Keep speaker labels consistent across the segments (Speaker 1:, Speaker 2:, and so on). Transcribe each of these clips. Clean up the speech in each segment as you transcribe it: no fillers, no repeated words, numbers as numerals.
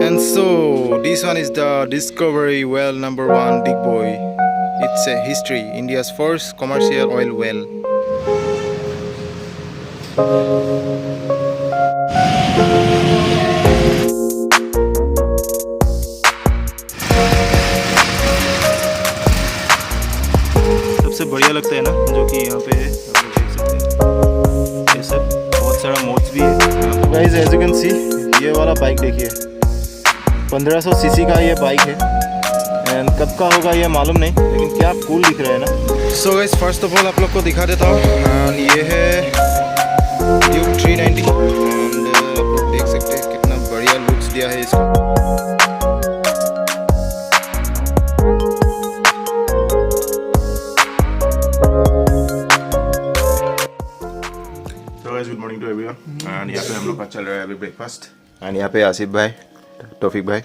Speaker 1: And so this one is the Discovery well number 1 Big Boy. It's a history, India's first commercial oil well. सबसे बढ़िया लगता है ना जो कि यहाँ पे आप लोग देख सकते हैं, ये सब बहुत सारा मोड्स भी है। Guys as you can see, ये वाला बाइक देखिए, 1500 सीसी का ये बाइक है एंड कब का होगा ये मालूम नहीं, लेकिन क्या कूल दिख रहा है ना। So guys first of all आप लोग को दिखा देता हूँ, ये है ड्यूक 390 एंड आप लोग देख सकते हैं कितना बढ़िया लुक्स दिया है इसको। Good morning to everyone and यहाँ पे हम लोग का चल रहा है अभी ब्रेकफास्ट एंड यहाँ पे आसिफ भाई, तौफीक भाई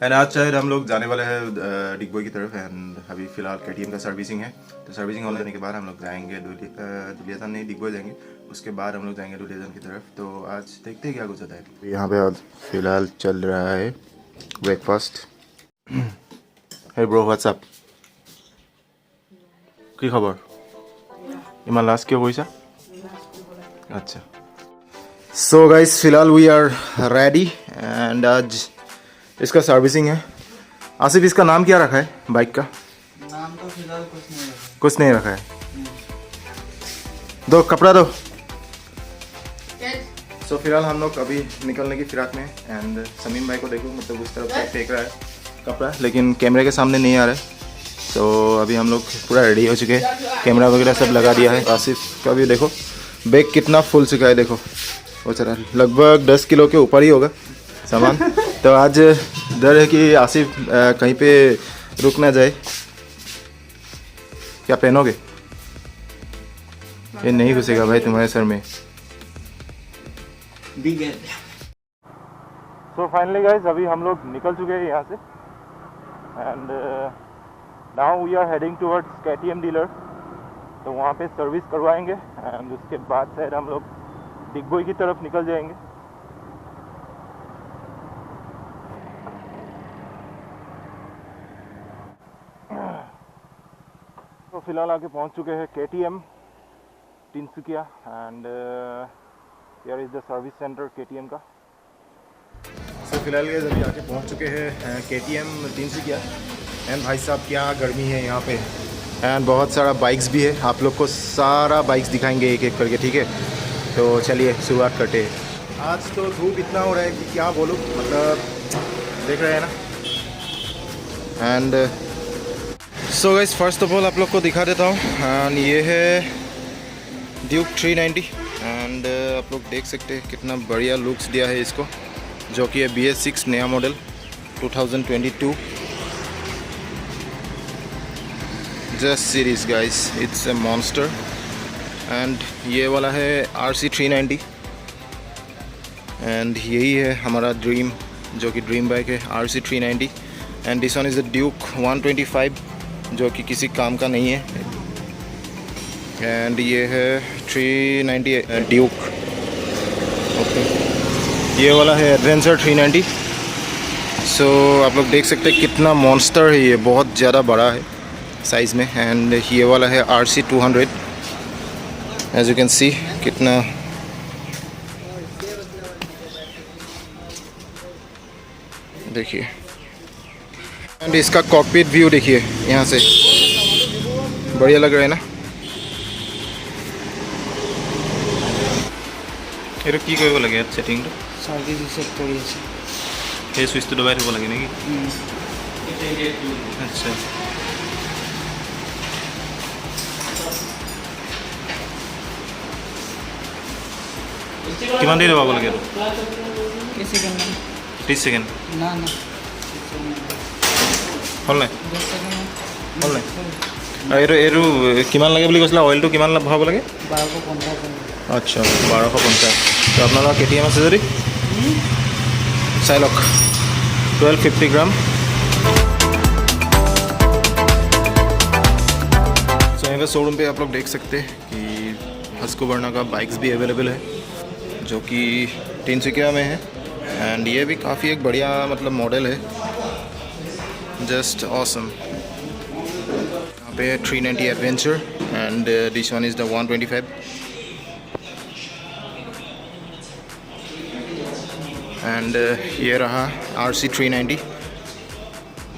Speaker 1: एंड आज शायद हम लोग जाने वाले हैं डिगबोई की तरफ एंड अभी फिलहाल केटीएम का सर्विसिंग है, तो सर्विसिंग होने के बाद हम लोग जाएंगे दुलियाजान नहीं डिगबोई जाएंगे, उसके बाद हम लोग जाएंगे दुलियाजान की तरफ। तो आज देखते हैं क्या कुछ होता है। यहाँ पे आज फिलहाल चल रहा है ब्रेकफास्ट। हे ब्रो व्हाट्सअप, की खबर? इमान लास्ट क्यों कैसा? अच्छा सो गाइस फिलहाल वी आर रेडी एंड आज इसका सर्विसिंग है। आसिफ इसका नाम क्या रखा है बाइक का?
Speaker 2: नाम तो फिलहाल कुछ नहीं
Speaker 1: रखा है। दो कपड़ा दो। सो फिलहाल हम लोग अभी निकलने की फिराक में एंड समीम भाई को देखो, मतलब उस तरफ से फेंक रहा है कपड़ा, लेकिन कैमरे के सामने नहीं आ रहा है। तो अभी हम लोग पूरा रेडी हो चुके हैं, कैमरा वगैरह सब लगा दिया है। आसिफ का भी देखो बैग कितना फुल चुका है, देखो वो चला लगभग 10 किलो के ऊपर ही होगा सामान। तो आज डर है कि आसिफ कहीं पे रुक ना जाए। क्या पहनोगे? ये नहीं घुसेगा भाई तुम्हारे सर में। सो फाइनली गाइस अभी हम लोग निकल चुके हैं यहाँ से and now we are heading towards KTM dealer. तो वहाँ पे सर्विस करवाएंगे एंड उसके बाद शायद हम लोग डिगबोई की तरफ निकल जाएंगे। तो फिलहाल आके पहुँच चुके हैं KTM Tinsukia and here is the service centre KTM का। तो फिलहाल ये अभी आके पहुँच चुके हैं केटीएम तिनसुकिया एंड भाई साहब क्या गर्मी है यहाँ पे एंड बहुत सारा बाइक्स भी है। आप लोग को सारा बाइक्स दिखाएंगे एक एक करके, ठीक है? तो चलिए शुरुआत करते हैं। आज तो धूप इतना हो रहा है कि क्या बोलूँ, मतलब देख रहे हैं ना। And so guys first of all आप लोग को दिखा देता हूँ एंड ये है ड्यूक 390 एंड आप लोग देख सकते हैं कितना बढ़िया लुक्स दिया है इसको, जो कि है BS6 नया model 2022 just series guys, it's a monster. And ये वाला है RC 390 एंड यही है हमारा ड्रीम, जो कि ड्रीम बाइक है RC 390 and this one is the Duke 125 जो कि किसी काम का नहीं है एंड ये है 390 ड्यूक। ओके ये वाला है एडवेंचर 390। सो आप लोग देख सकते हैं कितना मॉन्स्टर है ये, बहुत ज़्यादा बड़ा है साइज़ में। एंड ये वाला है RC 200 as you can see कितना देखिए। एंड इसका कॉकपिट व्यू देखिए यहाँ से, बढ़िया लग रहा है ना। ये की কৰিব লাগে ইয়াত সেটিংটো
Speaker 2: सर्विस सेट কৰি আছে,
Speaker 1: সেই সুইচটো দবাই থব লাগে নেকি? আচ্ছা কিমান দেৰি দবাব লাগে? 30 সেকেন্ড
Speaker 2: না না
Speaker 1: হ'ল নাই? হ'ল নাই? আৰু এইটো কিমান লাগে বুলি কৈছিলা? অইলটো কিমান ভৰাব লাগে?
Speaker 2: 1250।
Speaker 1: আচ্ছা 1250। তো আপোনালোকৰ কেটিএম আছে যদি চাই লওক, 1250 গ্রাম। तो यहाँ पे शोरूम पे आप लोग देख सकते हैं कि हस्कवर्ना का बाइक्स भी अवेलेबल है, जो कि तिनसुकिया में है एंड ये भी काफ़ी एक बढ़िया मतलब मॉडल है, जस्ट ऑसम। यहाँ पे 390 adventure and this one is the 125 and ये रहा RC 390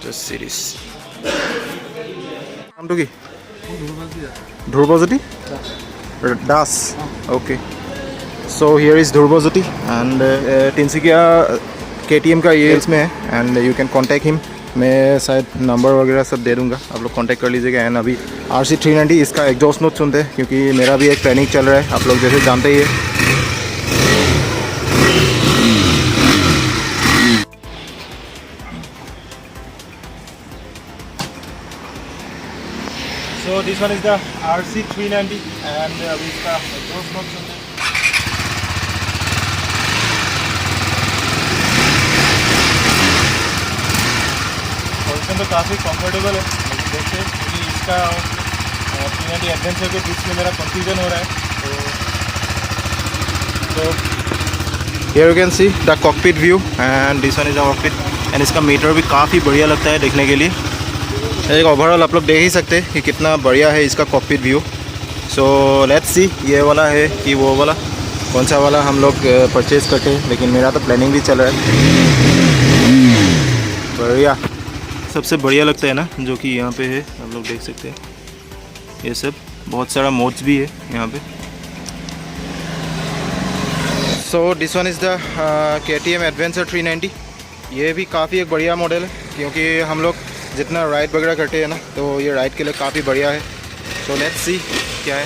Speaker 1: जस्ट सीरीज। नाम तो की Dhrubajyoti Das. Okay, so here is Dhrubajyoti and Tinsukia KTM का ये इसमें है and you can contact him. मैं शायद नंबर वगैरह सब दे दूँगा, आप लोग कांटेक्ट कर लीजिएगा। एंड अभी RC 390 इसका एग्जॉस्ट नोट सुनते हैं, क्योंकि मेरा भी एक प्लानिंग चल रहा है, आप लोग जैसे जानते ही है। So this one is the RC 390 and अभी इसका एग्जॉस्ट नोट सुनते हैं। पोजीशन तो काफ़ी कंफर्टेबल है, लेकिन देखते हैं क्योंकि इसका 390 एडवेंचर के बीच में मेरा कंफ्यूजन हो रहा है। तो here you can see the cockpit view and this one is the cockpit and इसका मीटर भी काफ़ी बढ़िया लगता है देखने के लिए। एक ओवरऑल आप लोग देख ही सकते हैं कि कितना बढ़िया है इसका cockpit view. So let's see ये वाला है कि वो वाला, कौन सा वाला हम लोग परचेज़ करते हैं, लेकिन मेरा तो प्लानिंग भी चल रहा है। बढ़िया, सबसे बढ़िया लगता है ना जो कि यहाँ पे है, आप लोग देख सकते हैं ये सब, बहुत सारा मोड्स भी है यहाँ पे। So this one is the KTM adventure 390। ये भी काफ़ी एक बढ़िया मॉडल है, क्योंकि हम लोग जितना राइड वगैरह करते हैं ना, तो ये राइड के लिए काफ़ी बढ़िया है। सो लेट्स सी क्या है।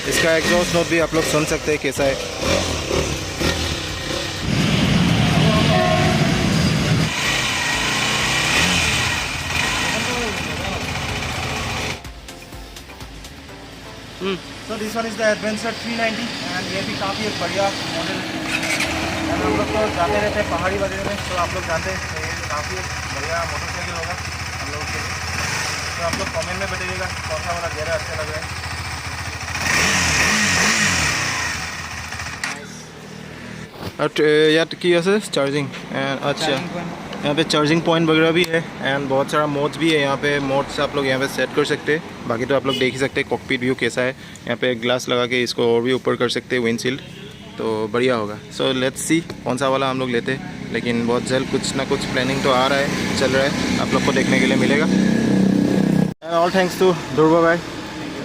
Speaker 1: इसका एग्जॉस्ट नोट भी आप लोग सुन सकते हैं कैसा है। So this one is the adventure 390 and ये भी काफ़ी एक बढ़िया मॉडल है। एंड हम लोग तो जाते रहते हैं पहाड़ी वगैरह में, तो आप लोग जानते हैं ये काफ़ी एक बढ़िया मोटरसाइकिल होगा हम लोग के लिए। तो आप लोग कमेंट में बताइएगा कौन सा वाला ज़्यादा अच्छा लग रहा है। यार की ऐसे चार्जिंग अच्छा, यहाँ पे चार्जिंग पॉइंट वगैरह भी है एंड बहुत सारा मोड्स भी है यहाँ पे। मोड्स आप लोग यहाँ पे सेट कर सकते हैं। बाकी तो आप लोग देख ही सकते हैं कॉकपिट व्यू कैसा है। यहाँ पे ग्लास लगा के इसको और भी ऊपर कर सकते हैं, विंडशील्ड, तो बढ़िया होगा। सो लेट्स सी कौन सा वाला हम लोग लेते हैं, लेकिन बहुत जल्द कुछ ना कुछ प्लानिंग तो आ रहा है, चल रहा है, आप लोग को देखने के लिए मिलेगा। एंड ऑल थैंक्स टू ध्रुव भाई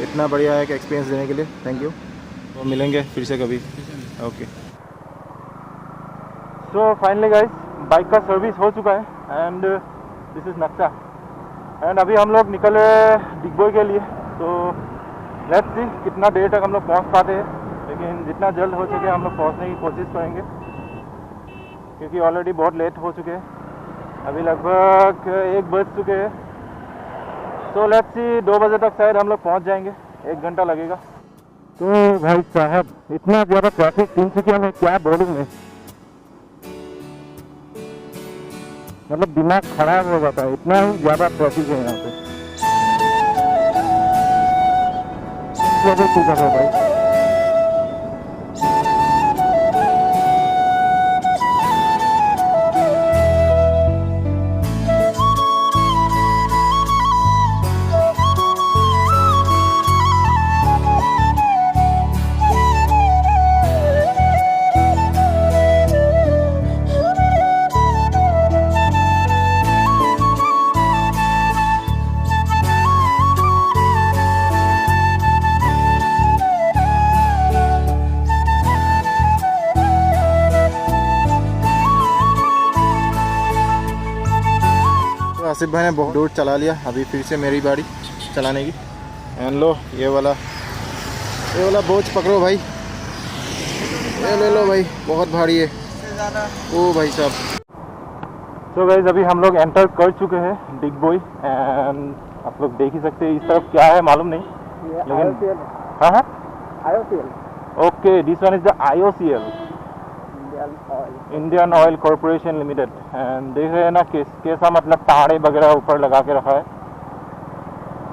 Speaker 1: इतना बढ़िया एक एक्सपीरियंस देने के लिए, थैंक यू। तो मिलेंगे फिर से कभी। Okay, so finally guys bike का सर्विस हो चुका है एंड दिस इज़ नक्शा एंड अभी हम लोग निकले डिगबोई के लिए। तो लेट्स सी कितना देर तक हम लोग पहुंच पाते हैं, लेकिन जितना जल्द हो सके हम लोग पहुंचने की कोशिश करेंगे, क्योंकि ऑलरेडी बहुत लेट हो चुके हैं। अभी लगभग 1 बज चुके हैं। तो लेट्स सी 2 बजे तक शायद हम लोग पहुंच जाएंगे, 1 घंटा लगेगा। तो भाई साहब इतना ज़्यादा ट्रैफिक तिनसुकिया में क्या बोलूँ मैं, मतलब दिमाग खराब हो जाता है, इतना ही ज़्यादा ट्रैफिक है यहाँ पे। भाई आसिफ भाई ने बहुत दूर चला लिया, अभी फिर से मेरी बारी चलाने की। एंड लो ये वाला बोझ पकड़ो भाई, ये ले लो भाई, बहुत भारी है ओ भाई साहब। तो गाइस अभी हम लोग एंटर कर चुके हैं डिगबोई एंड आप लोग देख ही सकते हैं इस तरफ क्या है मालूम नहीं, लेकिन हाँ हाँ IOCL। Okay, this one is the IOCL, Indian oil corporation limited. And देख रहे हैं ना कैसा मतलब तारे वगैरह ऊपर लगा के रखा है,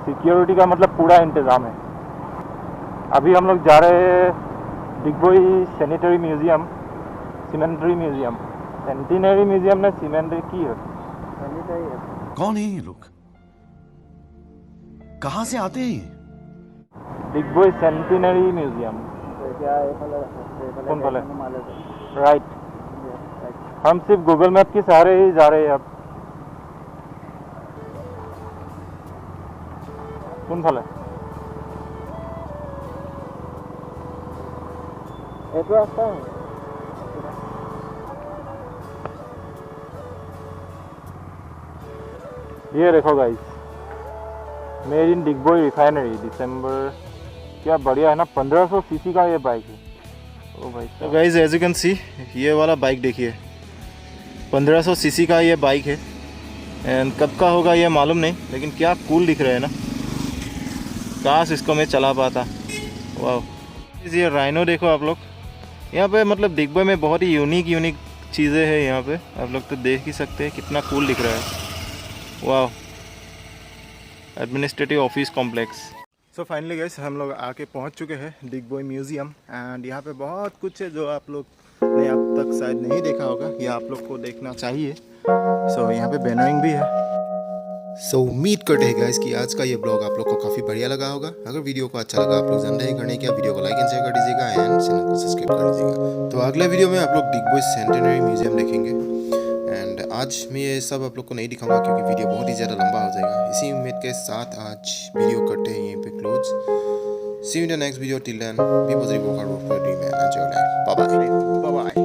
Speaker 1: सिक्योरिटी का मतलब पूरा इंतज़ाम है। अभी हम लोग जा रहे हैं Digboi sanitary museum centenary museum ने सीमेंट की है।
Speaker 3: कौन है ये लोग? कहां से आते हैं ये?
Speaker 1: Digboi centenary museum. कौन बोले? राइट। हम सिर्फ गूगल मैप के सहारे ही जा रहे हैं अब। कौन बोले? ये देखो guys, made in Digboi refinery December. क्या बढ़िया है ना, 1500 सीसी का ये बाइक है। ओ भाई, तो guys as you can see, ये वाला बाइक देखिए, 1500 सीसी का ये बाइक है। एंड कब का होगा ये मालूम नहीं, लेकिन क्या कूल दिख रहा है ना। काश इसको मैं चला पाता। वाह, ये राइनो देखो आप लोग। यहाँ पे मतलब डिगबोई में बहुत ही यूनिक चीज़ें हैं। यहाँ पे आप लोग तो देख ही सकते हैं कितना कूल दिख रहा है। वाह, administrative office complex. So finally guys, हम लोग आके पहुंच चुके हैं डिगबोई म्यूज़ियम। एंड यहाँ पे बहुत कुछ है जो आप लोग ने अब तक शायद नहीं देखा होगा, या आप लोग को देखना चाहिए। सो यहाँ पे बैनरिंग भी है।
Speaker 4: सो उम्मीद करते हैं गाइस कि आज का ये ब्लॉग आप लोग को काफ़ी बढ़िया लगा होगा। अगर वीडियो को अच्छा लगा, आप लोग जानते हैं करने क्या, वीडियो को लाइक एंड शेयर कर दीजिएगा एंड चैनल को सब्सक्राइब कर दीजिएगा। तो अगले वीडियो में आप लोग डिगबोई सेंटिनरी म्यूजियम देखेंगे। एंड आज मैं ये सब आप लोग को नहीं दिखाऊंगा क्योंकि वीडियो बहुत ही ज़्यादा लंबा हो जाएगा। इसी उम्मीद के साथ आज वीडियो करते हैं यहीं पे close. See you in the next video, till then be positive, work hard, work for your dream and enjoy life. Bye bye.